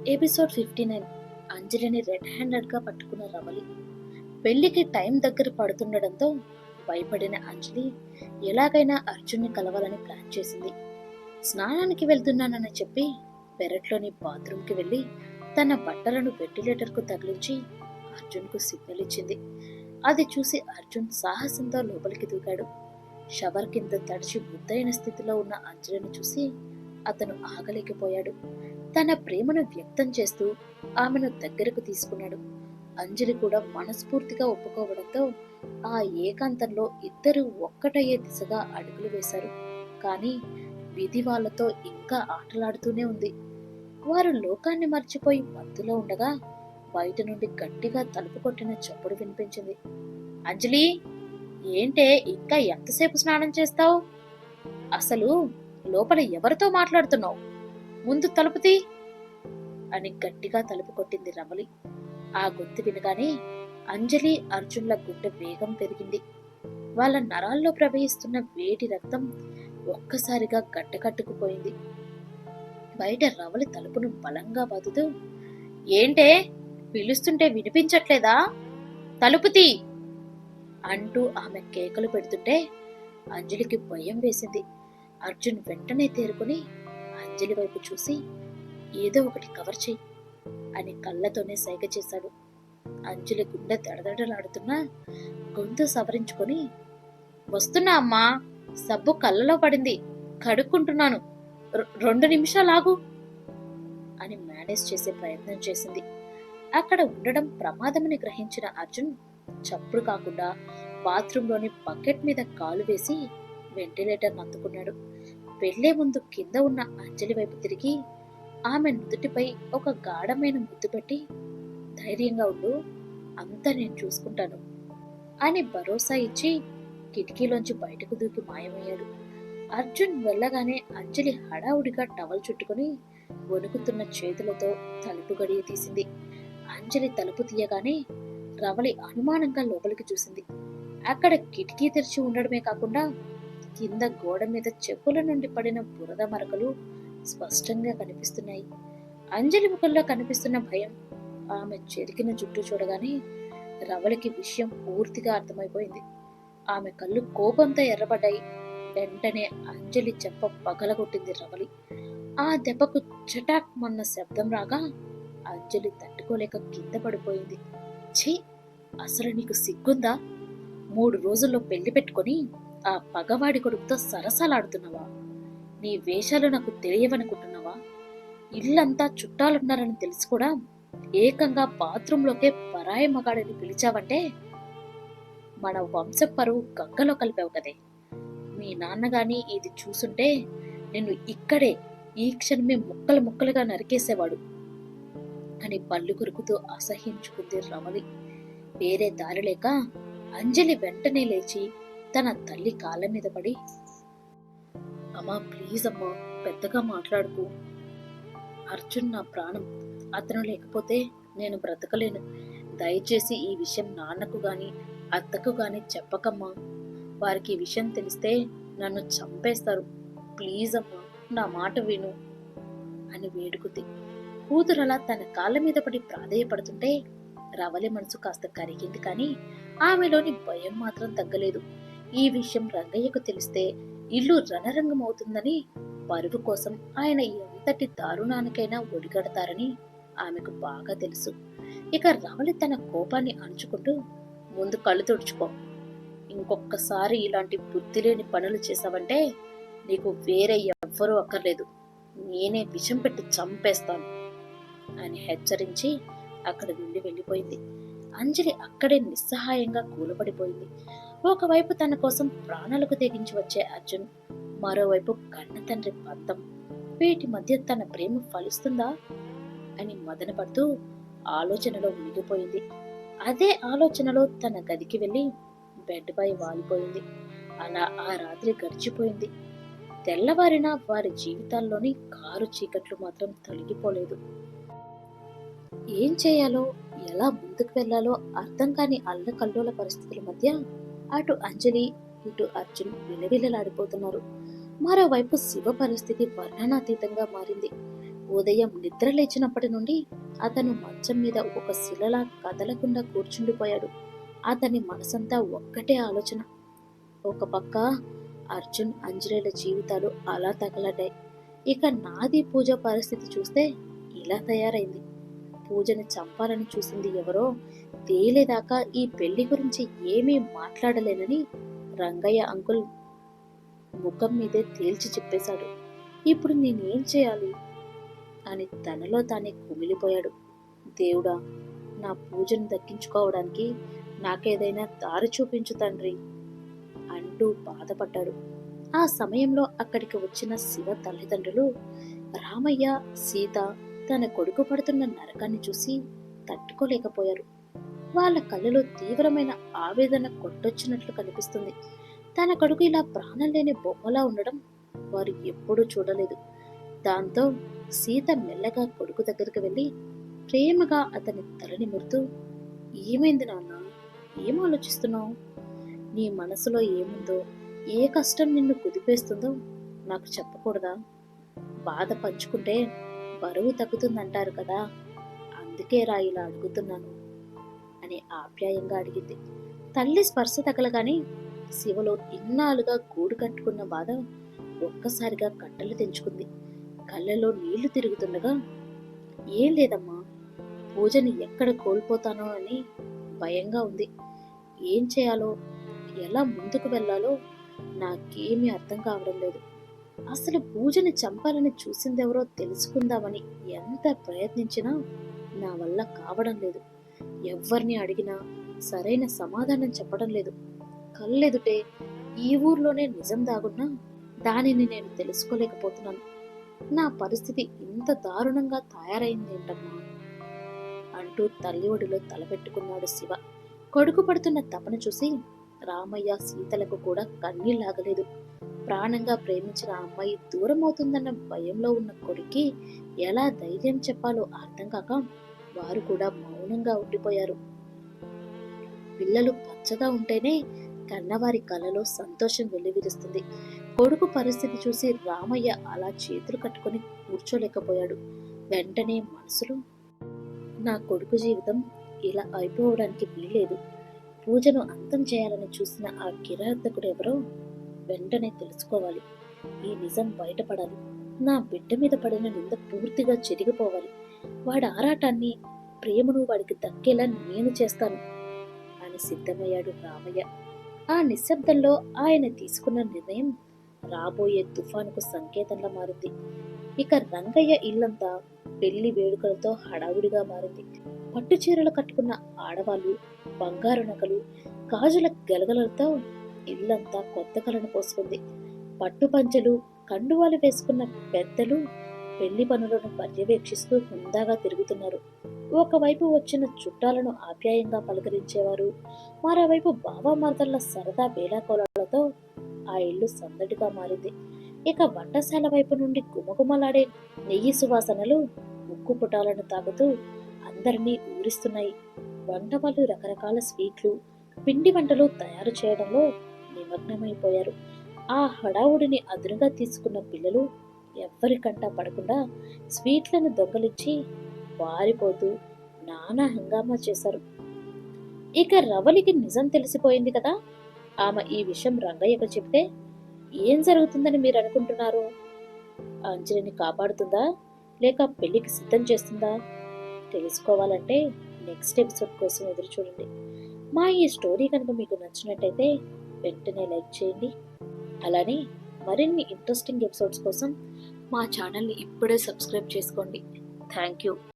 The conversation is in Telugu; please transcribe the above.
ఎపిసోడ్ 59. అంజలిని రెడ్ హ్యాండెడ్గా పట్టుకున్న రవలి. పెళ్లికి టైం దగ్గర పడుతుండడంతో భయపడిన అంజలి ఎలాగైనా అర్జున్ని కలవాలని ప్లాన్ చేసింది. స్నానానికి వెళ్తున్నానని చెప్పి పెరట్లోని బాత్రూంకి వెళ్ళి తన బట్టలను వెంటిలేటర్కు తగిలించి అర్జున్కు సిగ్నల్ ఇచ్చింది. అది చూసి అర్జున్ సాహసంతో లోపలికి దూకాడు. షవర్ కింద తడిచి ముద్దైన స్థితిలో ఉన్న అంజలిని చూసి అతను ఆగలేకపోయాడు. తన ప్రేమను వ్యక్తం చేస్తూ ఆమెను దగ్గరకు తీసుకున్నాడు. అంజలి కూడా మనస్ఫూర్తిగా ఒప్పుకోవడంతో ఆ ఏకాంతంలో ఇద్దరు ఒక్కటయ్యే దిశగా అడుగులు వేశారు. కానీ విధి వాళ్లతో ఇంకా ఆటలాడుతూనే ఉంది. వారు లోకాన్ని మర్చిపోయి మత్తులో ఉండగా బయట నుండి గట్టిగా తలుపు కొట్టిన చప్పుడు వినిపించింది. అంజలి, ఏంటే ఇంకా ఎంతసేపు స్నానం చేస్తావు? అసలు లోపల ఎవరితో మాట్లాడుతున్నావు? ముందు తలుపు తీ అని గట్టిగా తలుపు కొట్టింది రమలి. ఆ గొంతు వినగానే అంజలి, అర్జున్ల గుండె వేగం పెరిగింది. వాళ్ళ నరాల్లో ప్రవహిస్తున్న వేడి రక్తం ఒక్కసారిగా గడ్డకట్టుకుపోయింది. బయట రవలి తలుపును బలంగా బాదుతూ, ఏంటే పిలుస్తుంటే వినిపించట్లేదా? తలుపు తీ అంటూ ఆమె కేకలు పెడుతుంటే అంజలికి భయం వేసింది. అర్జున్ వెంటనే తేరుకుని అంజలి వైపు చూసి, ఏదో ఒకటి కవర్ చెయ్యి అని కళ్ళతోనే సైగ చేశాడు. అంజలి గుండె దడదడలాడుతున్నా గొంతు సవరించుకొని, వస్తున్నా అమ్మా, సబ్బు కళ్ళలో పడింది, కడుక్కుంటున్నాను, 2 నిమిషాలాగు అని మేనేజ్ చేసే ప్రయత్నం చేసింది. అక్కడ ఉండడం ప్రమాదమని గ్రహించిన అర్జున్ చప్పుడు కాకుండా బాత్రూంలోని బకెట్ మీద కాలు వేసి వెంటిలేటర్ అందుకున్నాడు. వెళ్లే ముందు కింద ఉన్న అంజలి వైపు తిరిగి ఆమె నుదుటిపై ఒక గాఢమైన ముద్దు పెట్టి, ధైర్యంగా ఉండు, అంతా నేను చూసుకుంటాను అని భరోసా ఇచ్చి కిటికీలోంచి బయటకు దూకి మాయమయ్యాడు. అర్జున్ వెళ్ళగానే అంజలి హడావుడిగా టవల్ చుట్టుకుని వణుకుతున్న చేతులతో తలుపు గడియ తీసింది. అంజలి తలుపు తీయగానే రవలి అనుమానంగా లోపలికి చూసింది. అక్కడ కిటికీ తెరిచి ఉండడమే కాకుండా కింద గోడ మీద చెప్పుల నుండి పడిన బురద మరకలు స్పష్టంగా కనిపిస్తున్నాయి. అంజలి ముఖంలో కనిపిస్తున్న భయం, ఆమె చెరికిన జుట్టు చూడగానే రవలికి విషయం పూర్తిగా అర్థమైపోయింది. ఆమె కళ్ళు కోపంతో ఎర్రబడ్డాయి. వెంటనే అంజలి చెంప పగలగొట్టింది రవలి. ఆ దెబ్బకు చటాక్ మన్న శబ్దం రాగా అంజలి తట్టుకోలేక కింద పడిపోయింది. ఛీ, అసలు నీకు సిగ్గుందా? 3 రోజుల్లో పెళ్లి పెట్టుకొని ఆ పగవాడి కొడుకుతో సరసాలాడుతున్నావా? నీ వేషాలు నాకు తెలియవనుకుంటున్నావా? ఇల్లంతా చుట్టాలున్నారని తెలిసి కూడా ఏకంగా బాత్రూంలోకే పరాయి మగాడిని పిలిచావంటే మన వంశ పరువు గంగలో కలిపావు కదే. మీ నాన్నగాని ఇది చూసుంటే నిన్ను ఇక్కడే ఈ క్షణమే ముక్కలు ముక్కలుగా నరికేసేవాడు అని పళ్ళు కొరుకుతూ అసహించుకుంది రమలి. వేరే దారి లేక అంజలి వెంటనే లేచి తన తల్లి కాళ్ళ మీద పడి, అమ్మా ప్లీజ్ అమ్మా, పెద్దగా మాట్లాడుకు. అర్జున్ నా ప్రాణం, అతను లేకపోతే నేను బ్రతకలేను. దయచేసి ఈ విషయం నాన్నకు గాని అత్తకు గాని చెప్పకమ్మా. వారికి ఈ విషయం తెలిస్తే నన్ను చంపేస్తారు. ప్లీజ్ అమ్మా, నా మాట విను అని వేడుకుంది. కూతురలా తన కాళ్ళ మీద పడి ప్రాధేయపడుతుంటే రవలి మనసు కాస్త కరిగింది. కానీ ఆమెలోని భయం మాత్రం తగ్గలేదు. ఈ విషయం రంగయ్యకు తెలిస్తే ఇల్లు రణరంగం అవుతుందని, పరువు కోసం ఆయన ఎంతటి దారుణానికైనా ఒడిగడతారని ఆమెకు బాగా తెలుసు. ఇక రవలి తన కోపాన్ని అణుచుకుంటూ, ముందు కళ్ళు తుడుచుకో. ఇంకొకసారి ఇలాంటి బుద్ధి లేని పనులు చేశావంటే నీకు వేరే ఎవ్వరూ అక్కర్లేదు, నేనే విషం పెట్టి చంపేస్తాను అని హెచ్చరించి అక్కడి నుండి వెళ్ళిపోయింది. అంజలి అక్కడే నిస్సహాయంగా కూలపడిపోయింది. ఒకవైపు తన కోసం ప్రాణాలకు తెగించి వచ్చే అర్జున్, మరోవైపు కన్న తండ్రి పంతం. వీటి మధ్య తన ప్రేమ ఫలిస్తుందా అని మదనపడుతూ ఆలోచనలో మునిగిపోయింది. అదే ఆలోచనలో తన గదికి వెళ్ళి బెడ్ పై వాలిపోయింది. అలా ఆ రాత్రి గడిచిపోయింది. తెల్లవారిన వారి జీవితాల్లోని కారు చీకట్లు మాత్రం తొలగిపోలేదు. ఏం చేయాలో, ఎలా ముందుకు వెళ్లాలో అర్థం కాని అల్లకల్లోల పరిస్థితుల మధ్య అటు అంజలి, ఇటు అర్జున్ విలవిలలాడిపోతున్నారు. మరోవైపు శివ పరిస్థితి వర్ణనాతీతంగా మారింది. ఉదయం నిద్ర లేచినప్పటి నుండి అతను మంచం మీద ఒక శిలలా కదలకుండా కూర్చుండిపోయాడు. అతని మనసంతా ఒక్కటే ఆలోచన. ఒక పక్క అర్జున్, అంజలిల జీవితాలు అలా తగలడ్డాయి. ఇక నాది పూజ పరిస్థితి చూస్తే ఇలా తయారైంది. పూజని చంపాలని చూసింది ఎవరో తేలేదాకా ఈ పెళ్లి గురించి ఏమీ మాట్లాడలేనని రంగయ్య అంకుల్ ముఖం మీదే తేల్చి చెప్పేశాడు. ఇప్పుడు నేనేం చేయాలి అని తనలో తానే కుమిలిపోయాడు. దేవుడా, నా పూజను దక్కించుకోవడానికి నాకేదైనా దారి చూపించు తండ్రి అంటూ బాధపడ్డాడు. ఆ సమయంలో అక్కడికి వచ్చిన శివ తల్లిదండ్రులు రామయ్య, సీత తన కొడుకు పడుతున్న నరకాన్ని చూసి తట్టుకోలేకపోయారు. వాళ్ళ కళ్ళలో తీవ్రమైన ఆవేదన కొట్టొచ్చినట్లు కనిపిస్తుంది. తన కొడుకు ఇలా ప్రాణం లేని బొమ్మలా ఉండడం వారు ఎప్పుడూ చూడలేదు. దాంతో సీత మెల్లగా కొడుకు దగ్గరికి వెళ్ళి ప్రేమగా అతని తలని మురుతూ, ఏమైంది నాన్న, ఏం ఆలోచిస్తున్నావు? నీ మనసులో ఏముందో, ఏ కష్టం నిన్ను కుదిపేస్తుందో నాకు చెప్పకూడదా? బాధ పంచుకుంటే బరువు తగ్గుతుందంటారు కదా, అందుకే రా ఇలా అడుగుతున్నాను అని ఆప్యాయంగా అడిగింది. తల్లి స్పర్శ తగలగానే శివలో ఇన్నాళ్ళుగా గూడు కట్టుకున్న బాధ ఒక్కసారిగా కట్టలు తెంచుకుంది. కళ్ళలో నీళ్లు తిరుగుతుండగా, ఏం లేదమ్మా, పూజని ఎక్కడ కోల్పోతానో అని భయంగా ఉంది. ఏం చేయాలో, ఎలా ముందుకు వెళ్ళాలో నాకేమీ అర్థం కావడం లేదు. అసలు పూజని చంపాలని చూసిందెవరో తెలుసుకుందామని ఎంత ప్రయత్నించినా నా వల్ల కావడం లేదు. ఎవరిని అడిగినా సరైన సమాధానం చెప్పడం లేదు. కళ్ళెదుటే ఈ ఊర్లోనే నిజం దాగున్నా దానిని నేను తెలుసుకోలేకపోతున్నాను. నా పరిస్థితి ఇంత దారుణంగా తయారైందేంటమ్మా అంటూ తల్లి ఒడిలో తలపెట్టుకున్నాడు శివ. కొడుకు పడుతున్న తపన చూసి రామయ్య, సీతలకు కూడా కన్నీళ్లాగలేదు. ప్రాణంగా ప్రేమించిన అమ్మాయి దూరం అవుతుందన్న భయంలో ఉన్న కొడుక్కి ఎలా ధైర్యం చెప్పాలో అర్థం కాక వారు కూడా మౌనంగా ఉండిపోయారు. పిల్లలు పచ్చగా ఉంటేనే కన్నవారి కళ్ళలో సంతోషం వెల్లివిరుస్తుంది. కొడుకు పరిస్థితి చూసి రామయ్య అలా చేతులు కట్టుకొని కూర్చోలేకపోయాడు. వెంటనే మనసులో, నా కొడుకు జీవితం ఇలా అయిపోవడానికి వీలేదు. పూజను అంతం చేయాలని చూసిన ఆ కిరాతకుడు ఎవరో వెంటనే తెలుసుకోవాలి. ఈ నిజం బయటపడాలి. నా బిడ్డ మీద పడిన నింద పూర్తిగా చెరిగిపోవాలి. వాడి ఆరాటాన్ని, ప్రేమను వాడికి దక్కేలా నేను చేస్తాను అని సిద్ధమయ్యాడు రామయ్య. ఆ నిశ్శబ్దంలో ఆయన తీసుకున్న నిర్ణయం రాబోయే తుఫానుకు సంకేతంగా మారింది. ఇక రంగయ్య ఇల్లంతా పెళ్లి వేడుకలతో హడావుడిగా మారింది. పట్టు చీరలు కట్టుకున్న ఆడవాళ్లు, బంగారు నగలు, గాజుల గలగలతో ఇల్లంతా కొత్త కలను పోసుకుంది. పట్టు పంచెలు, కండువాలు వేసుకున్న పెద్దలు పెళ్లి పనులను పర్యవేక్షిస్తూ హుందాగా తిరుగుతున్నారు. ఒకవైపు వచ్చిన చుట్టాలను ఆప్యాయంగా పలకరించేవారు, మరోవైపు బావామర్దళ్ల సరదా వేళాకోళాలతో ఆ ఇల్లు సందడిగా మారింది. ఇక వంటశాల వైపు నుండి గుమగుమలాడే నెయ్యి సువాసనలు ముక్కు పుటాలను తాకుతూ అందరినీ ఊరిస్తున్నాయి. వంట వాళ్ళు రకరకాల స్వీట్లు, పిండి వంటలు తయారు చేయడంలో నిమగ్నమైపోయారు. ఆ హడావుడిని అదునుగా తీసుకున్న పిల్లలు ఎవ్వరికంటా పడకుండా స్వీట్లను దొంగలించి వారిపోతూ నానా హంగామా చేశారు. ఇక రవలికి నిజం తెలిసిపోయింది కదా. ఆమె ఈ విషయం రంగయ్యకు చెప్తే ఏం జరుగుతుందని మీరు అనుకుంటున్నారు? అంజలిని కాపాడుతుందా, లేక పెళ్లికి సిద్ధం చేస్తుందా? తెలుసుకోవాలంటే నెక్స్ట్ ఎపిసోడ్ కోసం ఎదురు చూడండి. మా ఈ స్టోరీ కనుక మీకు నచ్చినట్టయితే వెంటనే లైక్ చేయండి. అలానే మరిన్ని ఇంట్రెస్టింగ్ ఎపిసోడ్స్ కోసం మా ఛానల్ని ఇప్పుడే సబ్స్క్రైబ్ చేసుకోండి. Thank you.